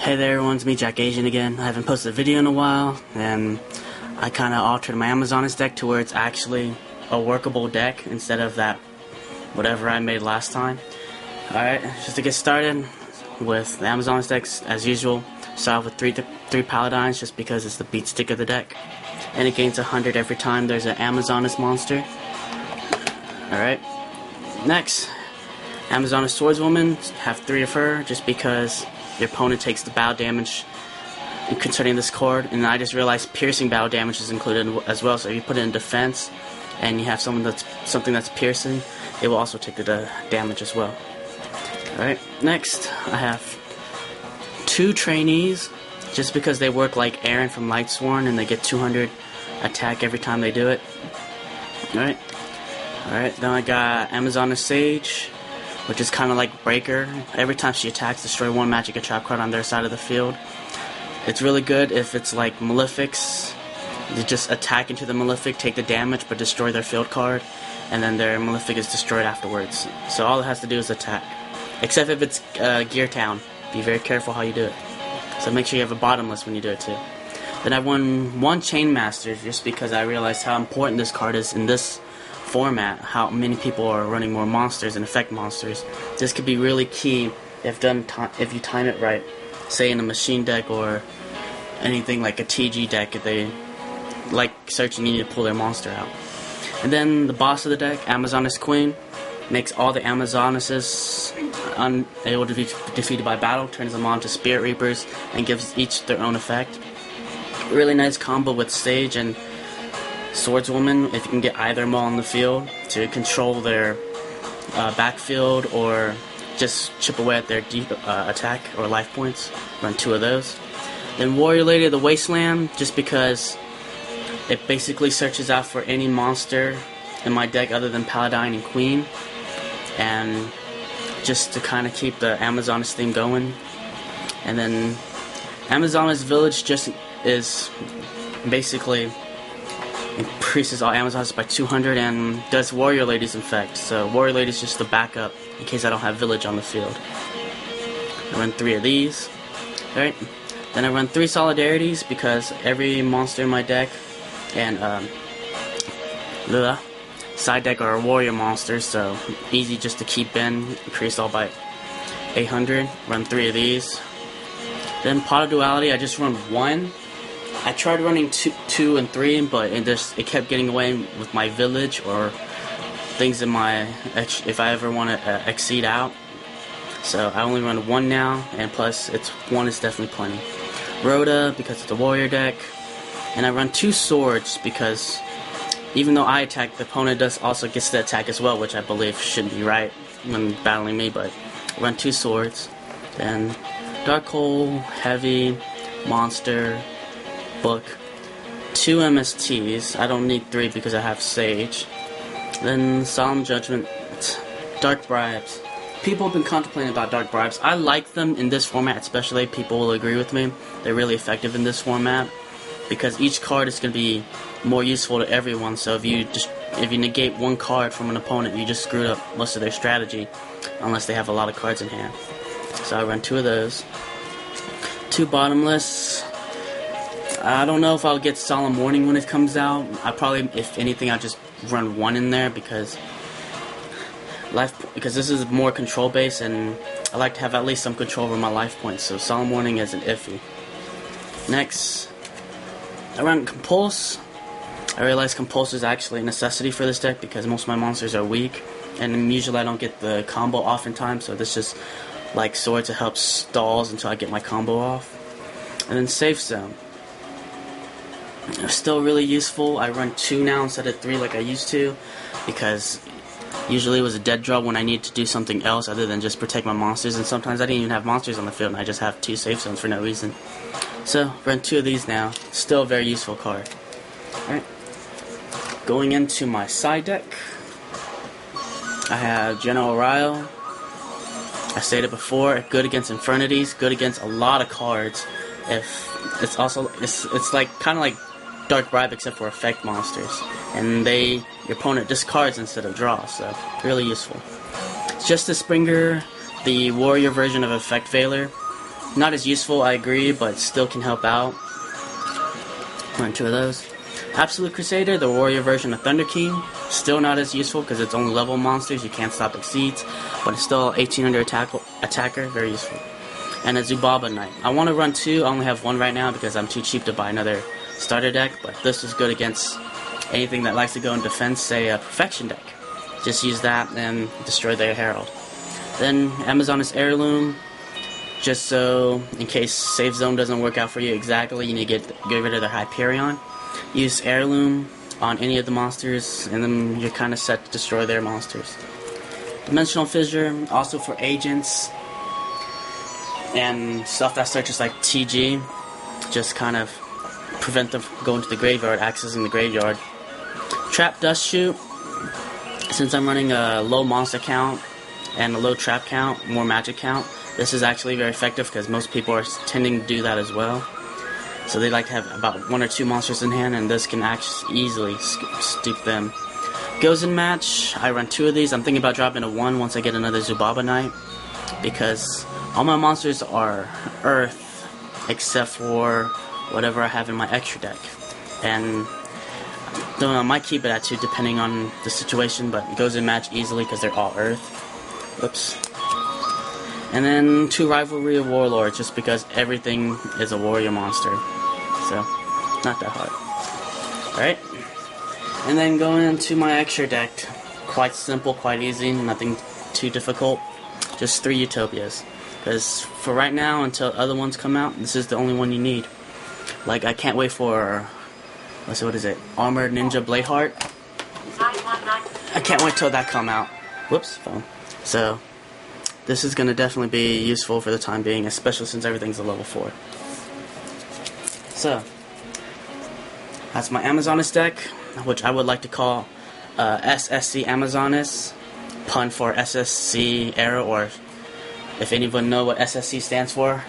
Hey there everyone, it's me JackAsian again. I haven't posted a video in a while, and I kinda altered my Amazoness deck to where it's actually a workable deck instead of that whatever I made last time. Alright, just to get started with the Amazoness decks, as usual, start off with three Paladins just because it's the beat stick of the deck. And it gains 100 every time there's an Amazoness monster. Alright, next, Amazoness Swordswoman, have 3 of her just because your opponent takes the battle damage concerning this card, and I just realized piercing battle damage is included as well, so if you put it in defense and you have something that's piercing, it will also take the damage as well. Alright, next I have 2 trainees just because they work like Aaron from Lightsworn and they get 200 attack every time they do it. Alright, then I got Amazoness Sage, which is kind of like Breaker. Every time she attacks, destroy 1 magic or trap card on their side of the field. It's really good if it's like Malefics. You just attack into the Malefic, take the damage, but destroy their field card, and then their Malefic is destroyed afterwards. So all it has to do is attack. Except if it's Gear Town. Be very careful how you do it. So make sure you have a bottomless when you do it too. Then I won 1 Chain Master just because I realized how important this card is in this format, how many people are running more monsters and effect monsters. This could be really key if you time it right. Say in a machine deck or anything like a TG deck, if they like searching, you need to pull their monster out. And then the boss of the deck, Amazoness Queen, makes all the Amazonesses unable to be defeated by battle, turns them on to Spirit Reapers, and gives each their own effect. Really nice combo with Sage and Swordswoman, if you can get either of them on the field to control their backfield or just chip away at their deep attack or life points. Run 2 of those. Then Warrior Lady of the Wasteland, just because it basically searches out for any monster in my deck other than Paladin and Queen, and just to kind of keep the Amazoness theme going. And then Amazoness Village just is basically increases all Amazons by 200 and does Warrior Lady's effect. So Warrior Lady's just the backup in case I don't have Village on the field. I run 3 of these. Alright, then I run 3 Solidarities because every monster in my deck and side deck are warrior monsters, so easy just to keep in. Increase all by 800. Run 3 of these. Then Pot of Duality, I just run 1. I tried running 2 and 3, but it kept getting away with my Village or things in my, if I ever want to exceed out. So I only run 1 now, and plus 1 is definitely plenty. Rhoda, because it's a warrior deck. And I run 2 swords because even though I attack, the opponent also gets to attack as well, which I believe shouldn't be right when battling me, but I run 2 swords. Then Dark Hole, Heavy, Monster, Book, 2 MSTs. I don't need 3 because I have Sage. Then Solemn Judgment, Dark Bribes. People have been contemplating about Dark Bribes. I like them in this format, especially. People will agree with me. They're really effective in this format because each card is going to be more useful to everyone. So if you negate 1 card from an opponent, you just screwed up most of their strategy, unless they have a lot of cards in hand. So I run 2 of those. 2 bottomless. I don't know if I'll get Solemn Warning when it comes out. I probably, if anything, I'll just run 1 in there because this is more control based, and I like to have at least some control over my life points. So Solemn Warning isn't iffy. Next, I run Compulse. I realize Compulse is actually a necessity for this deck because most of my monsters are weak, and usually I don't get the combo oftentimes. So this just like Sword to help stalls until I get my combo off. And then Safe Zone. Still really useful. I run 2 now instead of 3 like I used to because usually it was a dead draw when I need to do something else other than just protect my monsters, and sometimes I didn't even have monsters on the field and I just have 2 safe zones for no reason. So run 2 of these now. Still a very useful card. Alright. Going into my side deck, I have General Ryle. I stated before, good against Infernities, good against a lot of cards. It's like kind of like Dark Bribe except for effect monsters, and your opponent discards instead of draws, so really useful. Justice Springer, the warrior version of Effect Veiler, Not as useful, I agree, but still can help out. Run 2 of those. Absolute Crusader, the warrior version of Thunder King. Still not as useful because it's only level monsters, you can't stop exceeds, but it's still 1800 attacker, very useful. And a Zubaba Knight. I want to run 2, I only have 1 right now because I'm too cheap to buy another starter deck, but this is good against anything that likes to go in defense, say a Perfection deck. Just use that and destroy their Herald. Then Amazoness Heirloom, just so in case Save Zone doesn't work out for you exactly, you need to get rid of their Hyperion. Use Heirloom on any of the monsters, and then you're kind of set to destroy their monsters. Dimensional Fissure, also for agents and stuff that searches like TG, just kind of prevent them from going to the graveyard, accessing the graveyard. Trap Dust Shoot, since I'm running a low monster count and a low trap count, more magic count, this is actually very effective because most people are tending to do that as well. So they like to have about 1 or 2 monsters in hand, and this can actually easily stoop them. Goes in match, I run 2 of these. I'm thinking about dropping a 1 once I get another Zubaba Knight, because all my monsters are Earth, except for whatever I have in my extra deck. And I might keep it at 2 depending on the situation, but it goes in match easily because they're all Earth. Whoops. And then 2 Rivalry of Warlords, just because everything is a warrior monster. So, not that hard. Alright. And then going into my extra deck. Quite simple, quite easy, nothing too difficult. Just 3 Utopias. Because for right now, until other ones come out, this is the only one you need. Like, I can't wait for, let's see, what is it? Armored Ninja Bladeheart. I can't wait till that come out. Whoops, phone. So, this is going to definitely be useful for the time being, especially since everything's a level 4. So, that's my Amazoness deck, which I would like to call SSC Amazoness, pun for SSC error, or if anyone know what SSC stands for,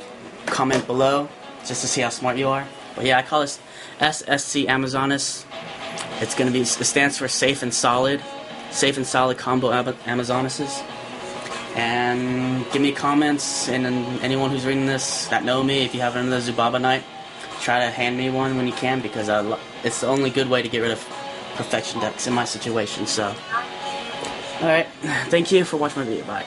comment below, just to see how smart you are. But yeah, I call this SSC Amazoness. It's going to be, it stands for Safe and Solid Combo Amazonesses. And give me comments, and anyone who's reading this that know me, if you have another Zubaba Knight, try to hand me one when you can, because it's the only good way to get rid of Perfection decks in my situation. So, alright, thank you for watching my video, bye.